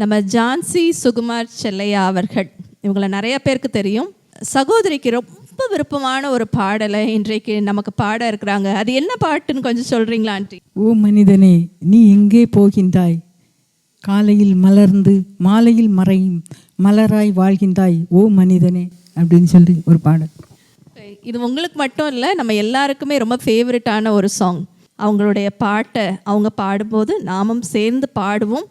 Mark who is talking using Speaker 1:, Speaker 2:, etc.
Speaker 1: நம்ம ஜான்சி சுகுமார் செல்லையா அவர்கள், இவங்களை நிறைய பேருக்கு தெரியும். சகோதரிக்கு ரொம்ப விருப்பமான ஒரு பாடலை இன்றைக்கு நமக்கு பாட இருக்கிறாங்க. அது என்ன பாட்டுன்னு கொஞ்சம் சொல்றீங்களா ஆண்டி?
Speaker 2: ஓ மனிதனே, நீ எங்கே போகின்றாய்? காலையில் மலர்ந்து மாலையில் மறையும் மலராய் வாழ்கின்றாய் ஓ மனிதனே அப்படின்னு சொல்லி ஒரு பாடல்.
Speaker 1: இது உங்களுக்கு மட்டும் இல்லை, நம்ம எல்லாருக்குமே ரொம்ப ஃபேவரட்டான ஒரு சாங். அவங்களுடைய பாட்டை அவங்க பாடும்போது நாமும் சேர்ந்து பாடுவோம்.